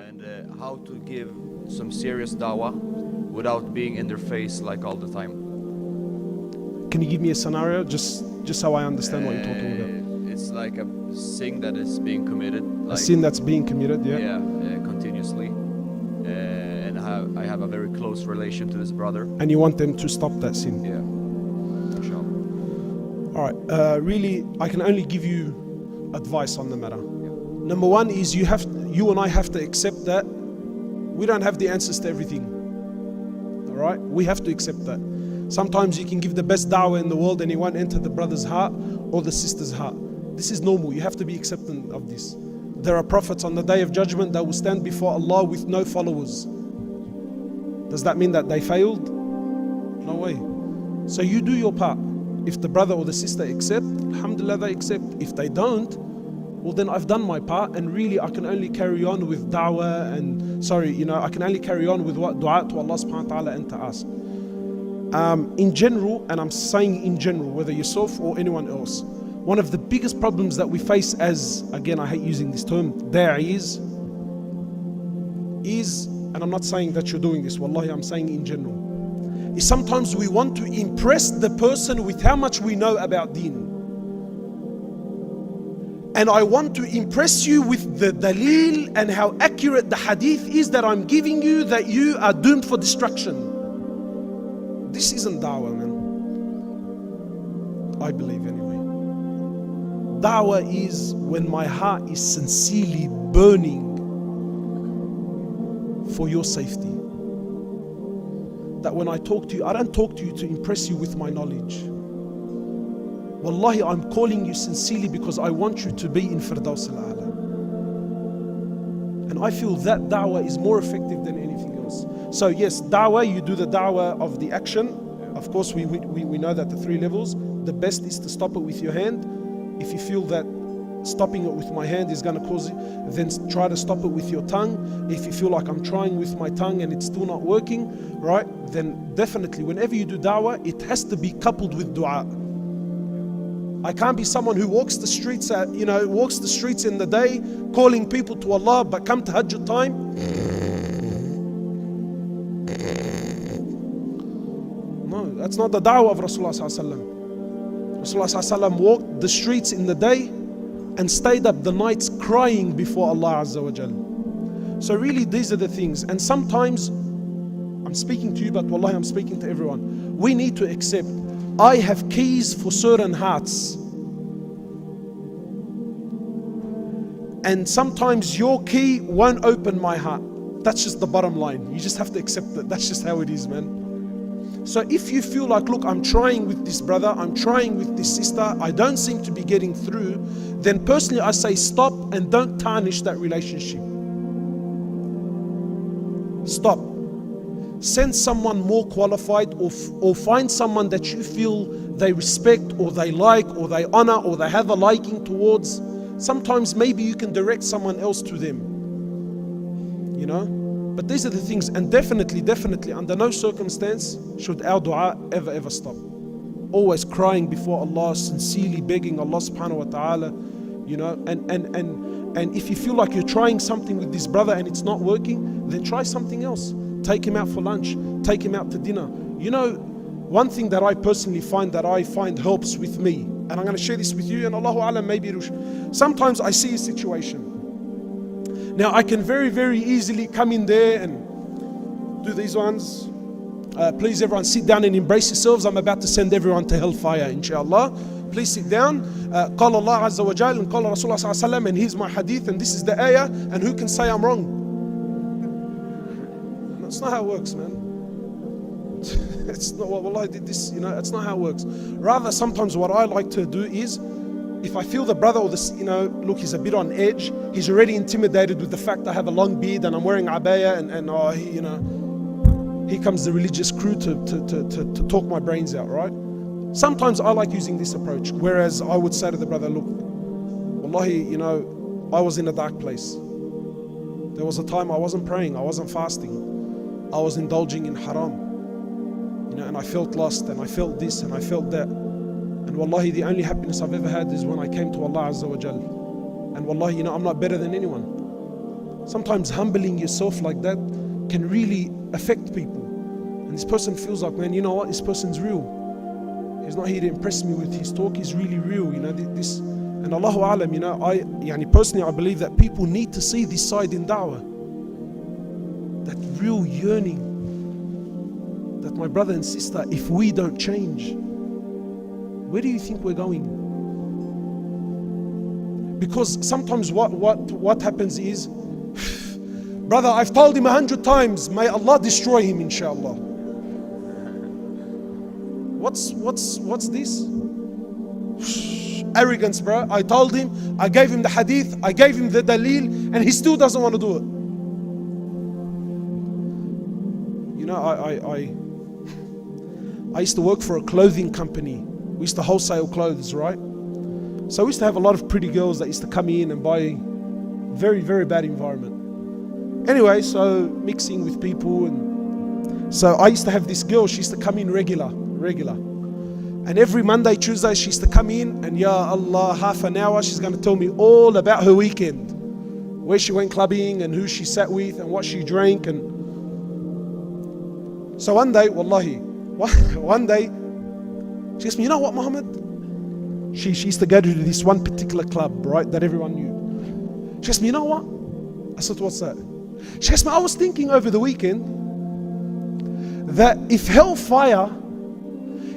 and how to give some serious dawah without being in their face like all the time. Can you give me a scenario, just so I understand what you're talking about? It's like a sin that is being committed. A sin that's being committed, yeah? Yeah, continuously. And I have a very close relation to this brother. And you want them to stop that sin? Yeah. Inshallah. All right, really, I can only give you advice on the matter. Number one is you and I have to accept that we don't have the answers to everything. All right, we have to accept that. Sometimes you can give the best da'wah in the world and it won't enter the brother's heart or the sister's heart. This is normal. You have to be accepting of this. There are prophets on the day of judgment that will stand before Allah with no followers. Does that mean that they failed? No way. So you do your part. If the brother or the sister accept, alhamdulillah, they accept. If they don't, well then I've done my part, and really I can only carry on with da'wah I can only carry on with what dua to Allah subhanahu wa ta'ala and to us. In general, and I'm saying in general, whether yourself or anyone else, one of the biggest problems that we face as, again, I hate using this term, da'is, is, and I'm not saying that you're doing this, wallahi, I'm saying in general, is sometimes we want to impress the person with how much we know about Deen. And I want to impress you with the dalil and how accurate the hadith is that I'm giving you, that you are doomed for destruction. This isn't da'wah, man. I believe anyway. Da'wah is when my heart is sincerely burning for your safety. That when I talk to you, I don't talk to you to impress you with my knowledge. Wallahi, I'm calling you sincerely because I want you to be in Firdaus al-A'la. And I feel that da'wah is more effective than anything else. So yes, da'wah, you do the da'wah of the action. Of course, we know that the 3 levels. The best is to stop it with your hand. If you feel that stopping it with my hand is going to cause it, then try to stop it with your tongue. If you feel like I'm trying with my tongue and it's still not working, right, then definitely whenever you do da'wah, it has to be coupled with dua. I can't be someone who walks the streets in the day calling people to Allah, but come to Tahajjud time, no, that's not the da'wah of Rasulullah sallallahu alaihi wasallam. Rasulullah sallallahu alaihi wasallam walked the streets in the day and stayed up the nights crying before Allah Azza wa Jal. So really these are the things. And sometimes, I'm speaking to you, but wallahi I'm speaking to everyone. We need to accept, I have keys for certain hearts. And sometimes your key won't open my heart. That's just the bottom line. You just have to accept it. That's just how it is, man. So if you feel like, look, I'm trying with this brother, I'm trying with this sister, I don't seem to be getting through, then personally I say stop and don't tarnish that relationship. Stop. Send someone more qualified, or find someone that you feel they respect or they like or they honor or they have a liking towards. Sometimes maybe you can direct someone else to them, you know. But these are the things, and definitely under no circumstance should our dua ever stop. Always crying before Allah, sincerely begging Allah subhanahu wa ta'ala, you know. And if you feel like you're trying something with this brother and it's not working, then try something else. Take him out for lunch, take him out to dinner. You know, one thing that I personally find helps with me, and I'm going to share this with you, and Allahu Alam, maybe sometimes I see a situation. Now I can very easily come in there and do these ones. Please everyone sit down and embrace yourselves. I'm about to send everyone to hellfire, inshallah. Please sit down. Qala Allah Azza wa Jal and Qala Rasulullah Sallallahu Alaihi Wasallam, and here's my hadith and this is the ayah, and who can say I'm wrong? That's not how it works, man. It's not, well, I did this, you know, it's not how it works. Rather, sometimes what I like to do is, if I feel the brother or this, you know, look, he's a bit on edge, he's already intimidated with the fact I have a long beard and I'm wearing abaya, and here comes the religious crew to talk my brains out, right? Sometimes I like using this approach, whereas I would say to the brother, look, wallahi, you know, I was in a dark place. There was a time I wasn't praying, I wasn't fasting, I was indulging in haram, you know, and I felt lost, and I felt this, and I felt that. And wallahi, the only happiness I've ever had is when I came to Allah Azza wa Jal. And wallahi, you know, I'm not better than anyone. Sometimes humbling yourself like that can really affect people. And this person feels like, man, you know what, this person's real. He's not here to impress me with his talk, he's really real, you know, this. And Allahu Alam, you know, personally I believe that people need to see this side in da'wah. That real yearning. That my brother and sister, if we don't change, where do you think we're going? Because sometimes what happens is, brother, I've told him 100 times, may Allah destroy him, inshallah. What's this? Arrogance, bro. I told him, I gave him the hadith, I gave him the dalil, and he still doesn't want to do it. You know, I used to work for a clothing company. We used to wholesale clothes, right? So we used to have a lot of pretty girls that used to come in and buy. Very, very bad environment. Anyway, so mixing with people, and so I used to have this girl, she used to come in regular. And every Monday, Tuesday, she used to come in, and ya Allah, half an hour, she's going to tell me all about her weekend. Where she went clubbing, and who she sat with, and what she drank. And so one day, wallahi, one day, she asked me, you know what, Mohammed? She used to go to this one particular club, right, that everyone knew. She asked me, you know what? I said, what's that? She asked me, I was thinking over the weekend that if hellfire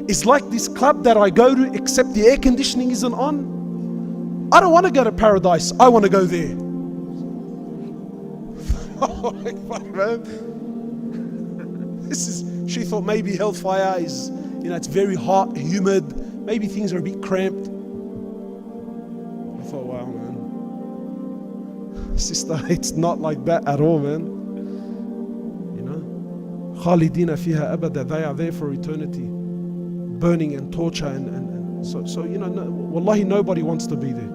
is like this club that I go to, except the air conditioning isn't on, I don't want to go to paradise, I want to go there. She thought maybe hellfire is, you know, it's very hot, humid, maybe things are a bit cramped. I thought, wow, man. Sister, it's not like that at all, man. You know, Khalidina fiha abada, they are there for eternity, burning and torture, and so you know, wallahi, nobody wants to be there.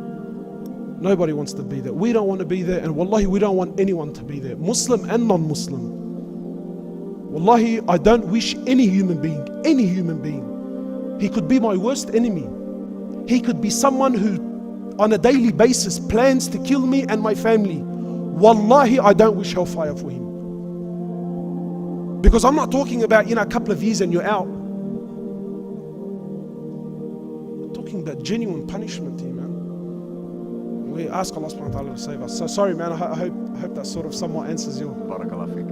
Nobody wants to be there. We don't want to be there, and wallahi, we don't want anyone to be there, Muslim and non-Muslim. Wallahi, I don't wish any human being, he could be my worst enemy. He could be someone who on a daily basis plans to kill me and my family. Wallahi, I don't wish hellfire for him. Because I'm not talking about, you know, a couple of years and you're out. I'm talking about genuine punishment here, man. We ask Allah subhanahu wa ta'ala to save us. So sorry, man, I hope that sort of somewhat answers your... Barakallah feek.